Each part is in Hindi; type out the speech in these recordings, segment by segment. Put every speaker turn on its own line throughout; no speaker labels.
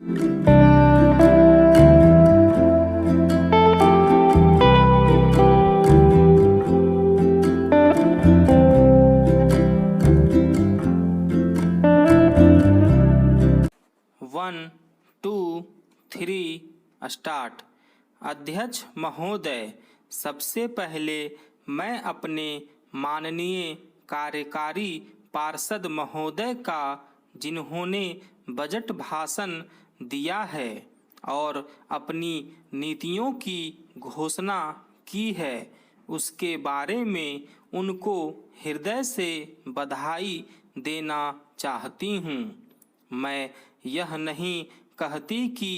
1, 2, 3 स्टार्ट। अध्यक्ष महोदय, सबसे पहले मैं अपने माननीय कार्यकारी पार्षद महोदय का, जिन्होंने बजट भाषण दिया है और अपनी नीतियों की घोषणा की है, उसके बारे में उनको हृदय से बधाई देना चाहती हूँ। मैं यह नहीं कहती कि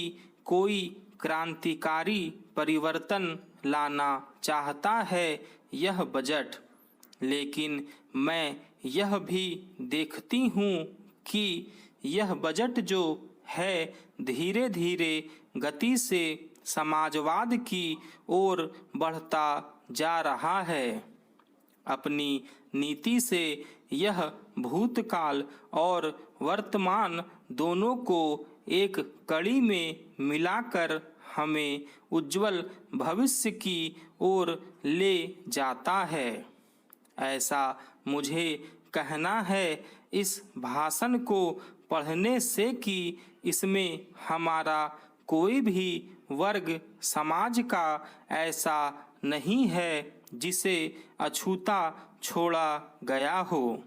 कोई क्रांतिकारी परिवर्तन लाना चाहता है यह बजट, लेकिन मैं यह भी देखती हूँ कि यह बजट जो है धीरे धीरे गति से समाजवाद की ओर बढ़ता जा रहा है। अपनी नीति से यह भूतकाल और वर्तमान दोनों को एक कड़ी में मिलाकर हमें उज्जवल भविष्य की ओर ले जाता है। ऐसा मुझे कहना है इस भाषण को पढ़ने से कि इसमें हमारा कोई भी वर्ग समाज का ऐसा नहीं है जिसे अछूता छोड़ा गया हो,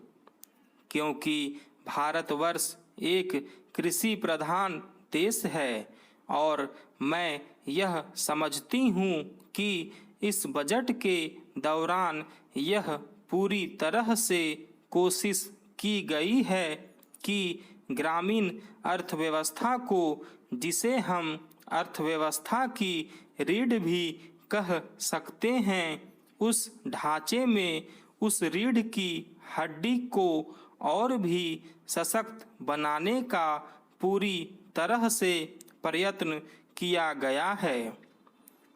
क्योंकि भारतवर्ष एक कृषि प्रधान देश है और मैं यह समझती हूँ कि इस बजट के दौरान यह पूरी तरह से कोशिश की गई है कि ग्रामीण अर्थव्यवस्था को, जिसे हम अर्थव्यवस्था की रीढ़ भी कह सकते हैं, उस ढांचे में उस रीढ़ की हड्डी को और भी सशक्त बनाने का पूरी तरह से प्रयत्न किया गया है।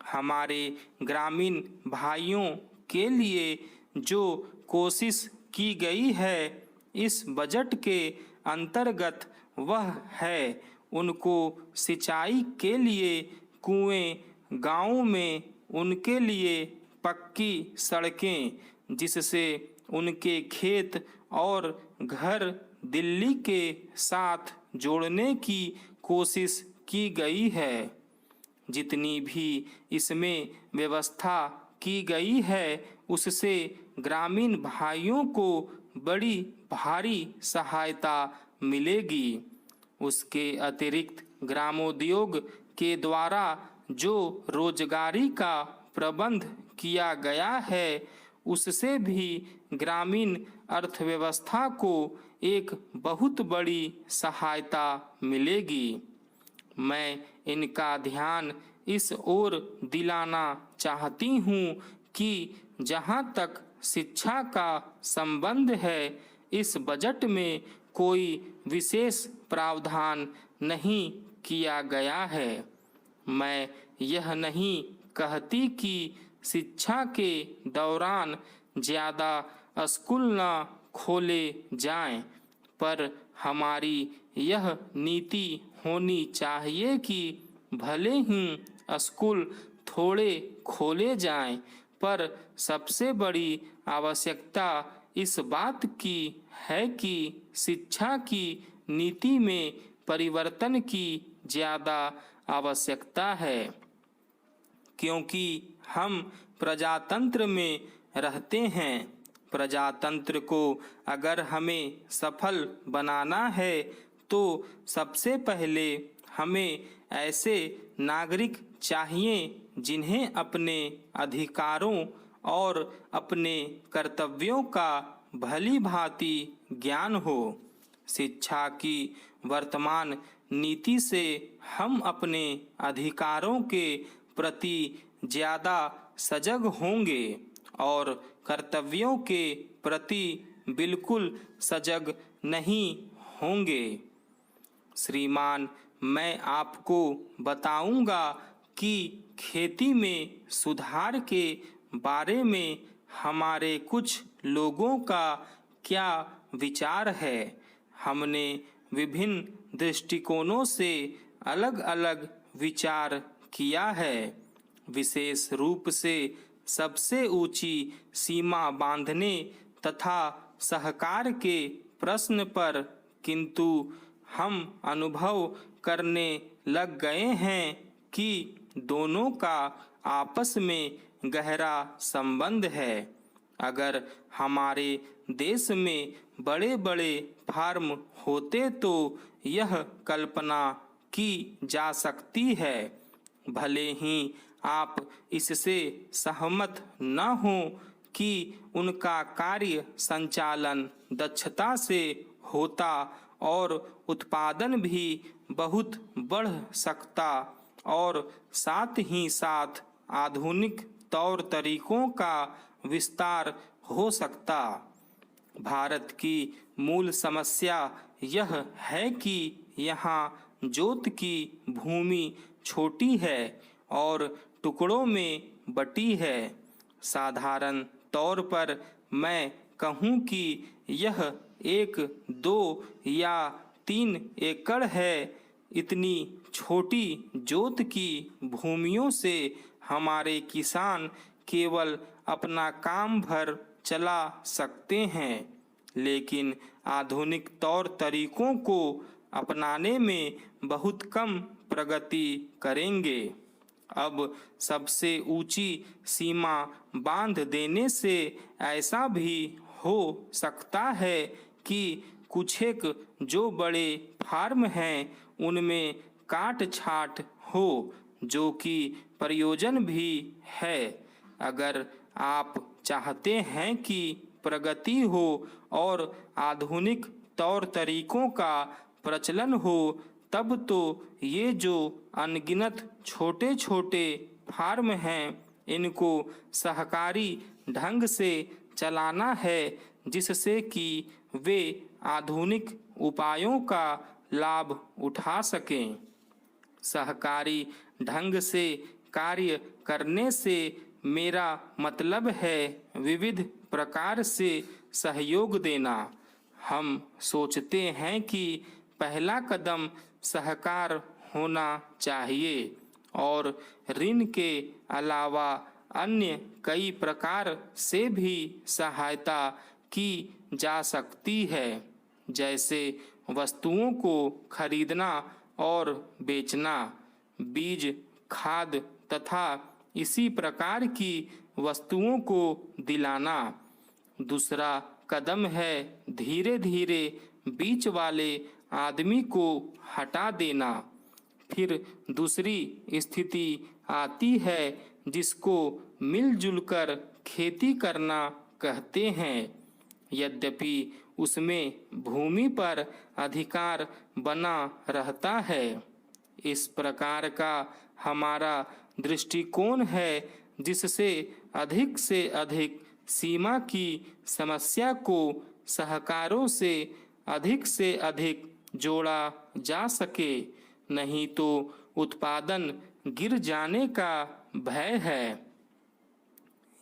हमारे ग्रामीण भाइयों के लिए जो कोशिश की गई है इस बजट के अंतर्गत, वह है उनको सिंचाई के लिए कुएं, गाँव में उनके लिए पक्की सड़कें, जिससे उनके खेत और घर दिल्ली के साथ जोड़ने की कोशिश की गई है। जितनी भी इसमें व्यवस्था की गई है उससे ग्रामीण भाइयों को बड़ी भारी सहायता मिलेगी। उसके अतिरिक्त ग्रामोद्योग के द्वारा जो रोजगारी का प्रबंध किया गया है उससे भी ग्रामीण अर्थव्यवस्था को एक बहुत बड़ी सहायता मिलेगी। मैं इनका ध्यान इस ओर दिलाना चाहती हूँ कि जहाँ तक शिक्षा का संबंध है, इस बजट में कोई विशेष प्रावधान नहीं किया गया है। मैं यह नहीं कहती कि शिक्षा के दौरान ज़्यादा स्कूल न खोले जाएं, पर हमारी यह नीति होनी चाहिए कि भले ही स्कूल थोड़े खोले जाएं, पर सबसे बड़ी आवश्यकता इस बात की है कि शिक्षा की नीति में परिवर्तन की ज़्यादा आवश्यकता है, क्योंकि हम प्रजातंत्र में रहते हैं। प्रजातंत्र को अगर हमें सफल बनाना है तो सबसे पहले हमें ऐसे नागरिक चाहिए जिन्हें अपने अधिकारों और अपने कर्तव्यों का भली भांति ज्ञान हो। शिक्षा की वर्तमान नीति से हम अपने अधिकारों के प्रति ज़्यादा सजग होंगे और कर्तव्यों के प्रति बिल्कुल सजग नहीं होंगे। श्रीमान, मैं आपको बताऊंगा कि खेती में सुधार के बारे में हमारे कुछ लोगों का क्या विचार है। हमने विभिन्न दृष्टिकोणों से अलग अलग विचार किया है। विशेष रूप से सबसे ऊंची सीमा बांधने तथा सहकार के प्रश्न पर किंतु हम अनुभव करने लग गए हैं कि दोनों का आपस में गहरा संबंध है। अगर हमारे देश में बड़े बड़े फार्म होते तो यह कल्पना की जा सकती है, भले ही आप इससे सहमत न हो, कि उनका कार्य संचालन दक्षता से होता और उत्पादन भी बहुत बढ़ सकता और साथ ही साथ आधुनिक तौर तरीकों का विस्तार हो सकता। भारत की मूल समस्या यह है कि यहाँ जोत की भूमि छोटी है और टुकड़ों में बटी है। साधारण तौर पर मैं कहूँ कि यह 1, 2 या 3 एकड़ है। इतनी छोटी जोत की भूमियों से हमारे किसान केवल अपना काम भर चला सकते हैं, लेकिन आधुनिक तौर तरीकों को अपनाने में बहुत कम प्रगति करेंगे। अब सबसे ऊंची सीमा बांध देने से ऐसा भी हो सकता है कि कुछ एक जो बड़े फार्म हैं उनमें काट छाट हो, जो कि प्रयोजन भी है। अगर आप चाहते हैं कि प्रगति हो और आधुनिक तौर तरीकों का प्रचलन हो, तब तो ये जो अनगिनत छोटे छोटे फार्म हैं इनको सहकारी ढंग से चलाना है, जिससे कि वे आधुनिक उपायों का लाभ उठा सकें। सहकारी ढंग से कार्य करने से मेरा मतलब है विविध प्रकार से सहयोग देना। हम सोचते हैं कि पहला कदम सहकार होना चाहिए और ऋण के अलावा अन्य कई प्रकार से भी सहायता की जा सकती है, जैसे वस्तुओं को खरीदना और बेचना, बीज, खाद तथा इसी प्रकार की वस्तुओं को दिलाना। दूसरा कदम है धीरे धीरे बीच वाले आदमी को हटा देना। फिर दूसरी स्थिति आती है जिसको मिलजुल कर खेती करना कहते हैं। यद्यपि उसमें भूमि पर अधिकार बना रहता है। इस प्रकार का हमारा दृष्टिकोण है, जिससे अधिक से अधिक सीमा की समस्या को सहकारों से अधिक जोड़ा जा सके, नहीं तो उत्पादन गिर जाने का भय है।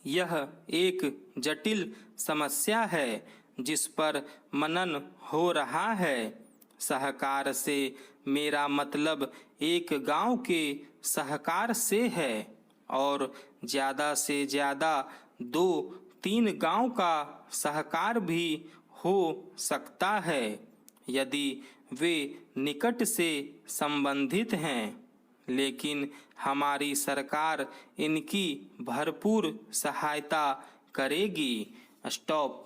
यह एक जटिल समस्या है जिस पर मनन हो रहा है। सहकार से मेरा मतलब एक गांव के सहकार से है और ज़्यादा से ज़्यादा 2-3 गांव का सहकार भी हो सकता है, यदि वे निकट से संबंधित हैं। लेकिन हमारी सरकार इनकी भरपूर सहायता करेगी। स्टॉप।